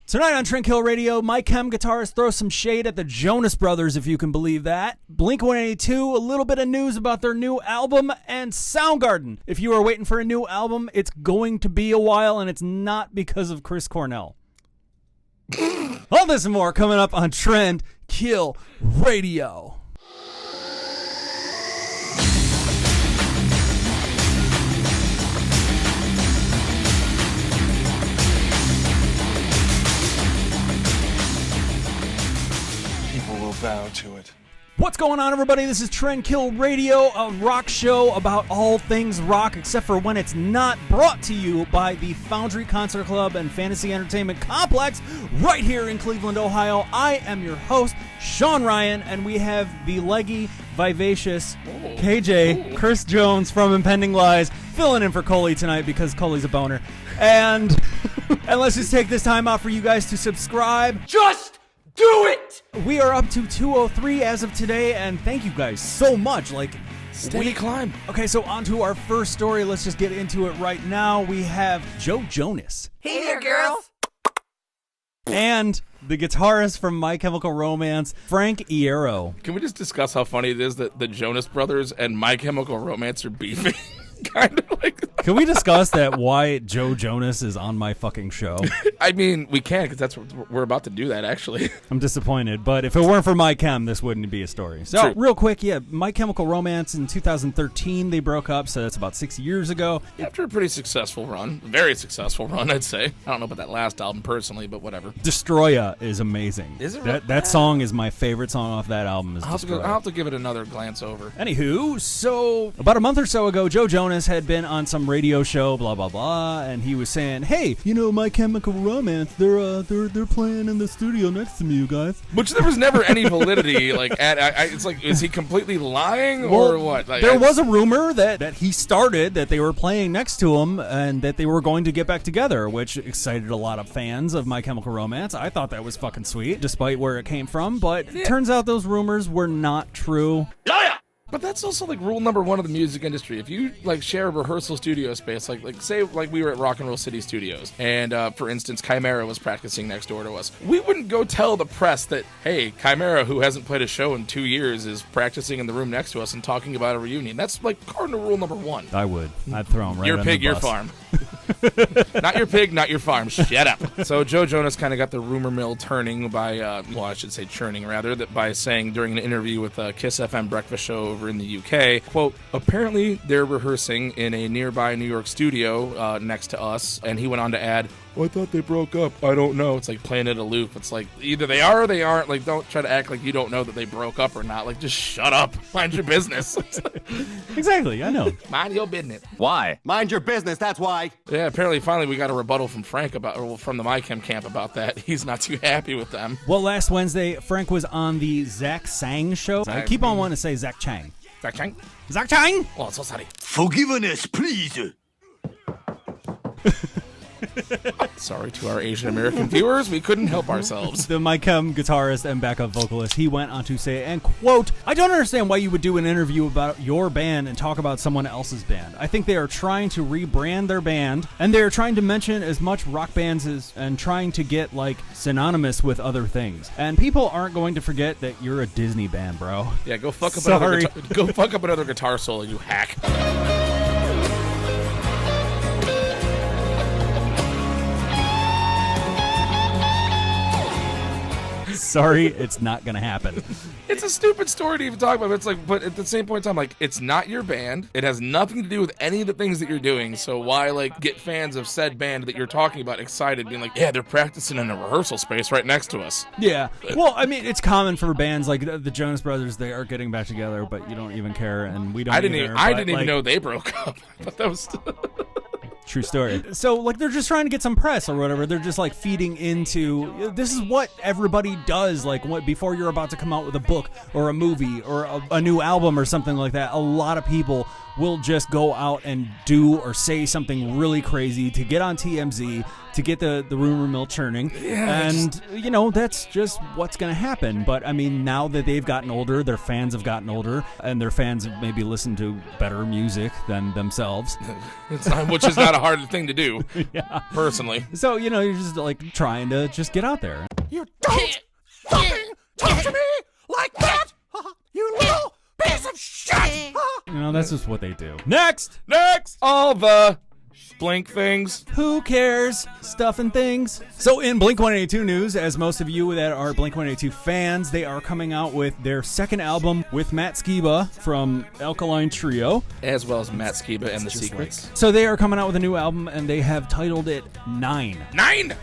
Tonight on Tranquil Radio, my Chem guitarist throws some shade at the Jonas Brothers, if you can believe that. Blink-182, a little bit of news about their new album, and Soundgarden. If you are waiting for a new album, it's going to be a while, and it's not because of Chris Cornell. All this and more coming up on Tranquil Radio. Bow to it. What's going on, everybody? This is Tranquil Radio, a rock show about all things rock, except for when it's not, brought to you by the Foundry Concert Club and Fantasy Entertainment Complex right here in Cleveland, Ohio. I am your host, Sean Ryan, and we have the leggy, vivacious KJ, Chris Jones from Impending Lies, filling in for Coley tonight because Coley's a boner. And let's just take this time out for you guys to subscribe. Just do it! We are up to 203 as of today, and thank you guys so much. Steady climb. Okay, so on to our first story. Let's just get into it right now. We have Joe Jonas. Hey there, girls! And the guitarist from My Chemical Romance, Frank Iero. Can we just discuss how funny it is that the Jonas Brothers and My Chemical Romance are beefing? Kind of like... Can we discuss that why Joe Jonas is on my fucking show? I mean, we can, because that's what we're about to do that, actually. I'm disappointed, but if it weren't for My Chem, this wouldn't be a story. So, real quick, My Chemical Romance in 2013, they broke up, so that's about 6 years ago. After a pretty successful run, very successful run, I'd say. I don't know about that last album personally, but whatever. Destroya is amazing. Is it? That song is my favorite song off that album. I'll have to give it another glance over. Anywho, so about a month or so ago, Joe Jonas had been on some radio show, blah blah blah, and he was saying, "Hey, you know, My Chemical Romance, they're playing in the studio next to me, you guys." Which there was never any validity. It's like, is he completely lying or what? There was a rumor that he started that they were playing next to him and that they were going to get back together, which excited a lot of fans of My Chemical Romance. I thought that was fucking sweet, despite where it came from. But it turns out those rumors were not true. Liar! But that's also like rule number one of the music industry. If you like share a rehearsal studio space, like say like we were at Rock and Roll City Studios, and for instance, Chimera was practicing next door to us, we wouldn't go tell the press that, hey, Chimera, who hasn't played a show in 2 years, is practicing in the room next to us and talking about a reunion. That's like cardinal rule number one. I would. I'd throw him right Your on pig, the your bus. farm. Not your pig, not your farm. Shut up. So Joe Jonas kind of got the rumor mill turning by, I should say churning rather, that by saying during an interview with a Kiss FM breakfast show over in the UK, quote, apparently they're rehearsing in a nearby New York studio next to us, and he went on to add, oh, I thought they broke up. I don't know. It's like playing it aloof. It's like either they are or they aren't. Like, don't try to act like you don't know that they broke up or not. Like, just shut up. Mind your business. Exactly, I know. Mind your business. Why? Mind your business, that's why. Yeah, apparently finally we got a rebuttal from Frank from the My Chem camp about that. He's not too happy with them. Well, last Wednesday, Frank was on the Zach Sang show. I keep on wanting to say Zach Chang. Zach Chang? Zach Chang! Oh, I'm so sorry. Forgiveness, please. Sorry to our Asian American viewers, we couldn't help ourselves. The My Chem guitarist and backup vocalist, he went on to say, and quote, I don't understand why you would do an interview about your band and talk about someone else's band. I think they are trying to rebrand their band, and they are trying to mention as much rock bands as, and trying to get, like, synonymous with other things. And people aren't going to forget that you're a Disney band, bro. Yeah, go fuck up Sorry. go fuck up another guitar solo, you hack. Sorry, it's not gonna happen. It's a stupid story to even talk about. But it's like, but at the same point in time, like, it's not your band. It has nothing to do with any of the things that you're doing. So why, like, get fans of said band that you're talking about excited, being like, yeah, they're practicing in a rehearsal space right next to us. Yeah. Well, I mean, it's common for bands like the Jonas Brothers. They are getting back together, but you don't even care, and we don't. I didn't even know they broke up. But that was. True story. So, like, they're just trying to get some press or whatever. They're just, like, feeding into... This is what everybody does, like, before you're about to come out with a book or a movie or a new album or something like that. A lot of people will just go out and do or say something really crazy to get on TMZ, to get the rumor mill churning. Yeah, and, that's just what's going to happen. But, I mean, now that they've gotten older, their fans have gotten older, and their fans have maybe listened to better music than themselves. Which is not a hard thing to do, Yeah. personally. So, you're just, like, trying to just get out there. You don't fucking talk to me like that! You little piece of shit! That's just what they do. Next! All the Blink things. Who cares? Stuff and things. So in Blink-182 news, as most of you that are Blink-182 fans, they are coming out with their second album with Matt Skiba from Alkaline Trio. As well as Matt Skiba and the Secrets. So they are coming out with a new album, and they have titled it 9. 9!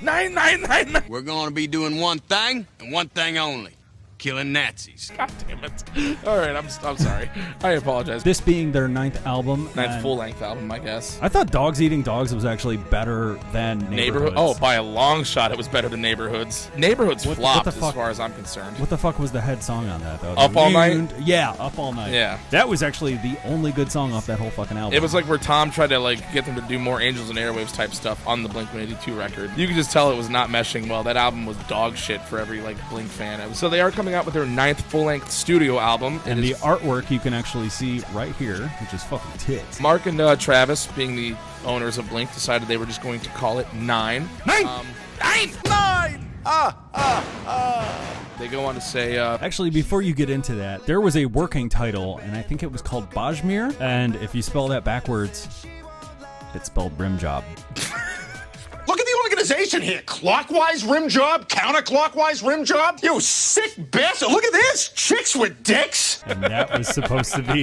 9! We're going to be doing one thing and one thing only. Killing Nazis. God damn it. All right, I'm sorry. I apologize. This being their 9th album. Ninth full-length album, I guess. I thought Dogs Eating Dogs was actually better than Neighborhoods. Oh, by a long shot, it was better than Neighborhoods. Neighborhoods flopped as far as I'm concerned. What the fuck was the head song on that, though? Up All Night? Yeah, Up All Night. Yeah. That was actually the only good song off that whole fucking album. It was like where Tom tried to get them to do more Angels and Airwaves type stuff on the Blink-182 record. You could just tell it was not meshing well. That album was dog shit for every Blink fan. So they are coming out with their 9th full-length studio album. And the artwork you can actually see right here, which is fucking tits. Mark and Travis, being the owners of Blink, decided they were just going to call it 9. 9! 9! They go on to say... Actually, before you get into that, there was a working title, and I think it was called Bajmir. And if you spell that backwards, it's spelled rim job. Look at the organization here. Clockwise rim job, counterclockwise rim job. You sick bastard. Look at this. Chicks with dicks. And that was supposed to be...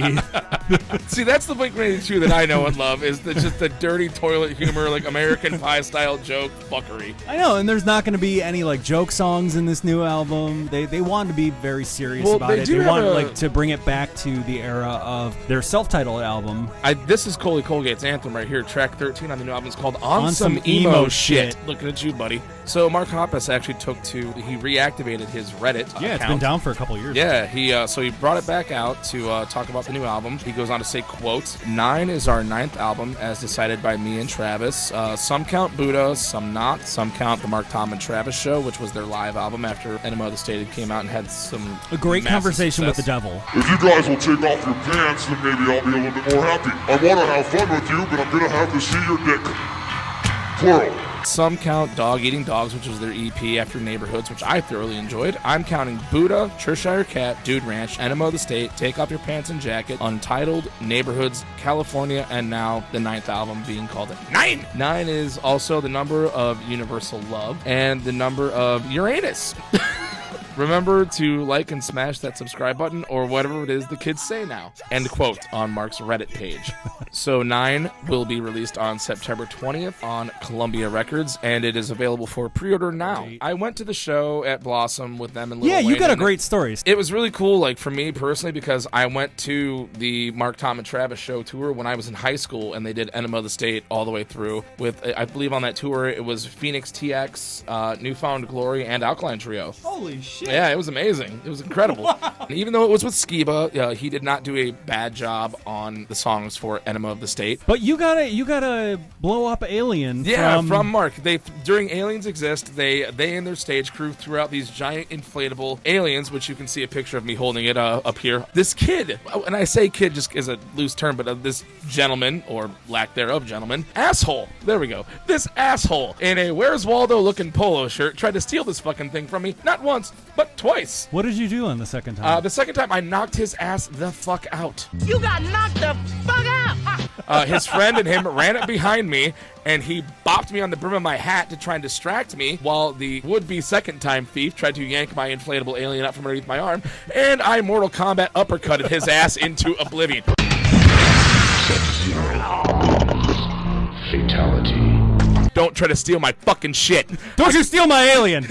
See, that's the Blink-182 that I know and love, is just the dirty toilet humor, American Pie style joke fuckery. I know, and there's not going to be any joke songs in this new album. They wanted to be very serious about it. They wanted to bring it back to the era of their self-titled album. This is Coley Colgate's anthem right here. Track 13 on the new album is called On Some Emo Shit. Looking at you, buddy. So Mark Hoppus actually he reactivated his Reddit account. It's been down for a couple years. Yeah, he brought it back out to talk about the new album. He goes on to say, quote, 9 is our 9th album as decided by me and Travis. Some count Buddha, some not. Some count the Mark, Tom, and Travis show, which was their live album after Enema of the State came out and had a great conversation with the devil. If you guys will take off your pants, then maybe I'll be a little bit more happy. I want to have fun with you, but I'm going to have to see your dick. Plural. Some count Dog Eating Dogs, which was their EP after Neighborhoods, which I thoroughly enjoyed. I'm counting Buddha, Cheshire Cat, Dude Ranch, Enema of the State, Take Off Your Pants and Jacket, Untitled, Neighborhoods, California, and now the 9th album being called 9. 9 is also the number of universal love and the number of Uranus. Remember to like and smash that subscribe button or whatever it is the kids say now. End quote on Mark's Reddit page. So 9 will be released on September 20th on Columbia Records, and it is available for pre-order now. I went to the show at Blossom with them and Lil Wayne. Yeah, you got a great story. It was really cool, for me personally, because I went to the Mark, Tom, and Travis show tour when I was in high school, and they did Enema of the State all the way through. With, I believe on that tour, it was Phoenix TX, Newfound Glory, and Alkaline Trio. Holy shit. Yeah, it was amazing. It was incredible. Wow. And even though it was with Skiba, he did not do a bad job on the songs for Enema of the State. But you gotta blow up Alien. Yeah, from Mark. During Aliens Exist, they and their stage crew threw out these giant inflatable aliens, which you can see a picture of me holding it up here. This kid, and I say kid just as a loose term, but this gentleman, or lack thereof gentleman, asshole. There we go. This asshole in a Where's Waldo looking polo shirt tried to steal this fucking thing from me, not once, but twice. What did you do on the second time? The second time, I knocked his ass the fuck out. You got knocked the fuck out! His friend and him ran up behind me, and he bopped me on the brim of my hat to try and distract me, while the would-be second-time thief tried to yank my inflatable alien up from underneath my arm, and I Mortal Kombat uppercutted his ass into oblivion. Fatality. Don't try to steal my fucking shit. Don't you steal my alien!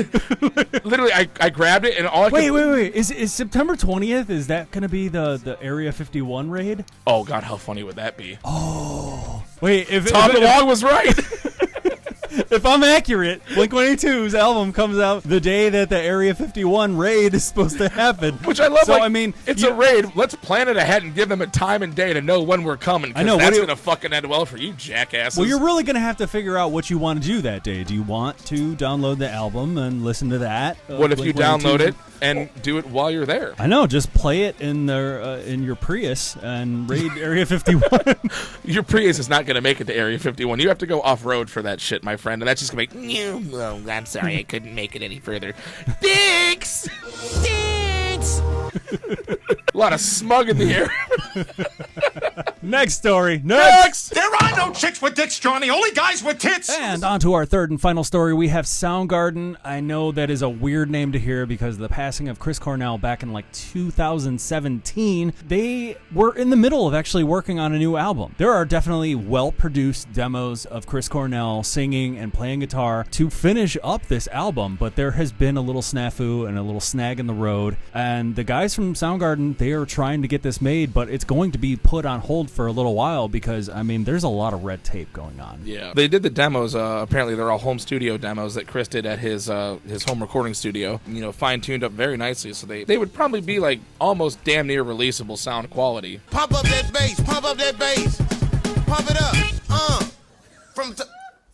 Literally, I grabbed it, and all I could... Wait. Is September 20th, is that going to be the Area 51 raid? Oh, God, how funny would that be? Oh. Wait, if Tom DeLonge was right. If I'm accurate, Blink-182's album comes out the day that the Area 51 raid is supposed to happen. Which I love. So, like, I mean, it's a raid. Let's plan it ahead and give them a time and day to know when we're coming. I know. That's going to fucking end well for you, jackasses. Well, you're really going to have to figure out what you want to do that day. Do you want to download the album and listen to that? What if you Blink-182? download it and do it while you're there? I know. Just play it in your Prius and raid Area 51. Your Prius is not going to make it to Area 51. You have to go off-road for that shit, my friend, and that's just going to make... Oh, I'm sorry, I couldn't make it any further. Thanks! Thanks! A lot of smug in the air. Next story. Next! There are no chicks with dicks, Johnny. Only guys with tits. And on to our third and final story. We have Soundgarden. I know that is a weird name to hear because of the passing of Chris Cornell back in like 2017. They were in the middle of actually working on a new album. There are definitely well-produced demos of Chris Cornell singing and playing guitar to finish up this album, but there has been a little snafu and a little snag in the road. And the guys from Soundgarden, they are trying to get this made, but it's going to be put on hold for a little while because, I mean, there's a lot of red tape going on. Yeah. They did the demos. Apparently, they're all home studio demos that Chris did at his home recording studio. You know, fine-tuned up very nicely. So they would probably be like almost damn near releasable sound quality. Pump up that bass. Pump up that bass. Pump it up.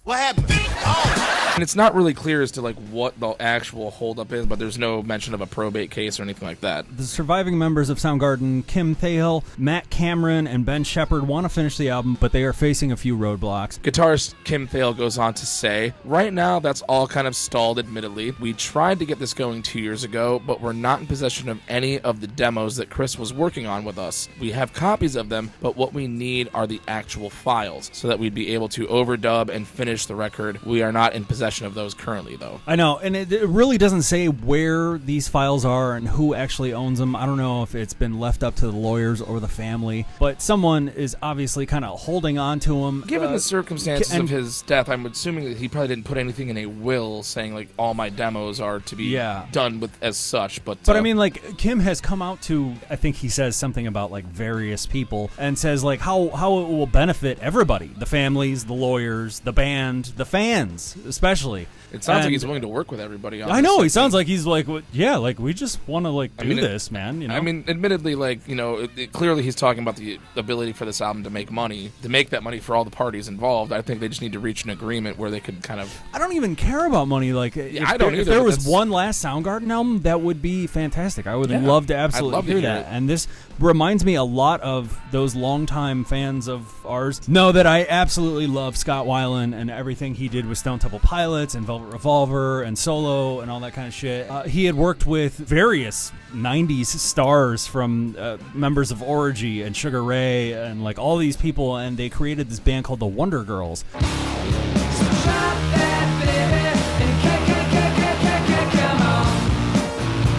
What happened? Oh. And it's not really clear as to like what the actual holdup is, but there's no mention of a probate case or anything like that. The surviving members of Soundgarden, Kim Thayil, Matt Cameron, and Ben Shepherd, want to finish the album, but they are facing a few roadblocks. Guitarist Kim Thayil goes on to say, right now that's all kind of stalled, admittedly. We tried to get this going 2 years ago, but we're not in possession of any of the demos that Chris was working on with us. We have copies of them, but what we need are the actual files so that we'd be able to overdub and finish the record. We are not in possession of those currently, though. I know, and it really doesn't say where these files are and who actually owns them. I don't know if it's been left up to the lawyers or the family, but someone is obviously kind of holding on to them. Given the circumstances of his death, I'm assuming that he probably didn't put anything in a will saying, like, all my demos are to be done with as such. But I mean, like, Kim has come out to, I think he says something about, like, various people and says, like, how it will benefit everybody. The families, the lawyers, the band, the fans, especially. It sounds like he's willing to work with everybody on I know, he this sounds like he's like, yeah, like, we just want to, like, do this, man, you know? I mean, admittedly, like, you know, clearly he's talking about the ability for this album to make money, to make that money for all the parties involved. I think they just need to reach an agreement where they could kind of... I don't even care about money. Like, if there was one last Soundgarden album, that would be fantastic. I would love to absolutely hear that. And this reminds me a lot of those longtime fans of ours know that I absolutely love Scott Weiland and everything he did with Stone Temple Pilots and Velvet Revolver and Solo and all that kind of shit. He had worked with various 90s stars from members of Orgy and Sugar Ray and like all these people, and they created this band called the Wonder Girls.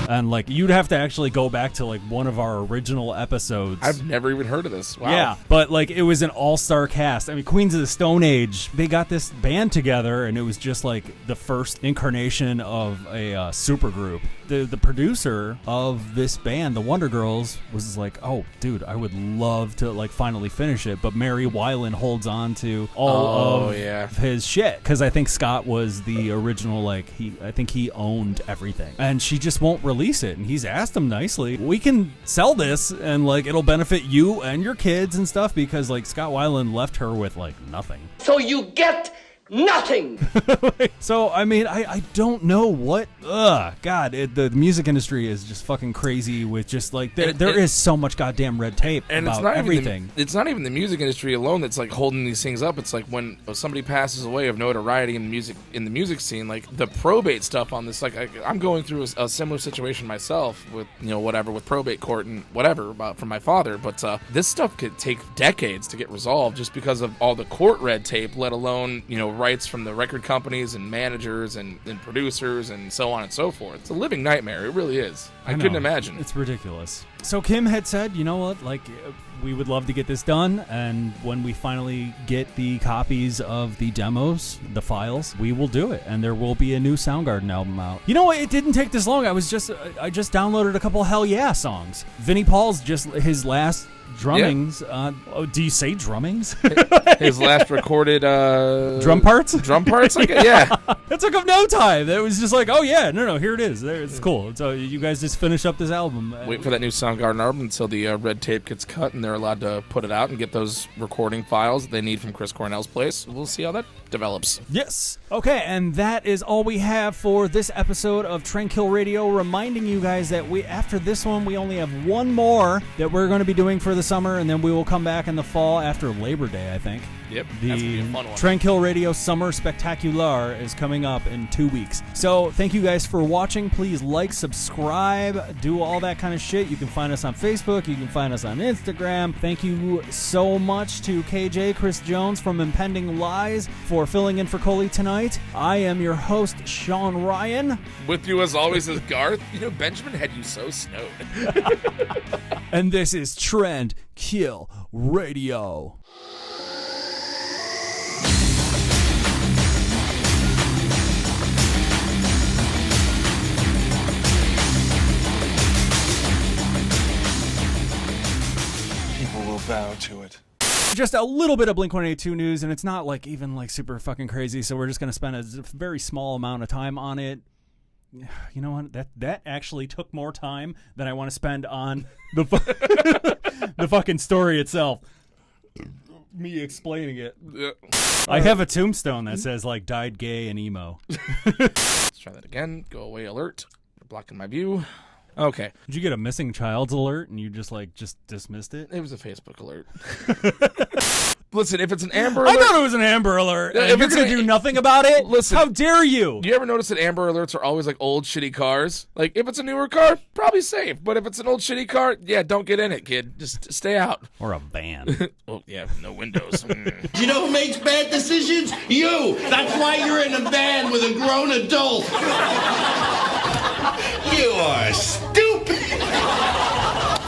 And like you'd have to actually go back to like one of our original episodes. I've never even heard of this. Wow. Yeah, but like it was an all-star cast. I mean, Queens of the Stone Age, they got this band together, and it was just like the first incarnation of a supergroup. The producer of this band, the Wonder Girls, was like, "Oh, dude, I would love to like finally finish it," but Mary Weiland holds on to all of his shit because I think Scott was the original. Like I think he owned everything, and she just won't release it. And he's asked him nicely, "We can sell this, and like it'll benefit you and your kids and stuff," because like Scott Weiland left her with like nothing. So you get nothing. So I mean, I don't know what. God, the music industry is just fucking crazy with just like there is so much goddamn red tape and about it's not everything. It's not even the music industry alone that's like holding these things up. It's like when somebody passes away of notoriety in the music scene, like the probate stuff on this. Like I'm going through a similar situation myself with whatever with probate court and whatever from my father. But this stuff could take decades to get resolved just because of all the court red tape, let alone rights from the record companies and managers and producers and so on and so forth. It's a living nightmare. It really is. I couldn't imagine. It's ridiculous. So Kim had said, you know what, like we would love to get this done, and when we finally get the copies of the demos, the files, we will do it, and there will be a new Soundgarden album out. You know what? It didn't take this long. I just downloaded a couple Hell Yeah songs. Vinnie Paul's his last drummings. Do you say drummings? His last recorded drum parts? Drum parts? Like, yeah. It took him no time. It was just like, oh yeah, no, here it is. There, it's cool. So you guys just finish up this album. Wait for that new Soundgarden album until the red tape gets cut and they're allowed to put it out and get those recording files that they need from Chris Cornell's place. We'll see how that develops. Yes. Okay, and that is all we have for this episode of Tranquil Radio. Reminding you guys that after this one, we only have one more that we're going to be doing for the summer, and then we will come back in the fall after Labor Day, I think. Yep, that's going to be a fun one. Tranquil Radio Summer Spectacular is coming up in 2 weeks. So thank you guys for watching. Please like, subscribe, do all that kind of shit. You can find us on Facebook. You can find us on Instagram. Thank you so much to KJ, Chris Jones from Impending Lies, for filling in for Coley tonight. I am your host, Sean Ryan. With you as always is Garth. You know, Benjamin had you so snowed. And this is Trend Kill Radio. Bow to it. Just a little bit of Blink-182 news, and it's not like even like super fucking crazy, so we're just going to spend a very small amount of time on it. You know what? That actually took more time than I want to spend on the the fucking story itself. Me explaining it. Yeah. I have a tombstone that says like died gay and emo. Let's try that again. Go away alert. You're blocking my view. Okay. Did you get a missing child's alert and you just dismissed it? It was a Facebook alert. Listen, if it's an Amber Alert... I thought it was an Amber Alert. If you're going to do nothing about it? Listen. How dare you? Do you ever notice that Amber Alerts are always like old shitty cars? Like, if it's a newer car, probably safe. But if it's an old shitty car, yeah, don't get in it, kid. Just stay out. Or a van. Oh, yeah, no windows. You know who makes bad decisions? You! That's why you're in a van with a grown adult. You are stupid!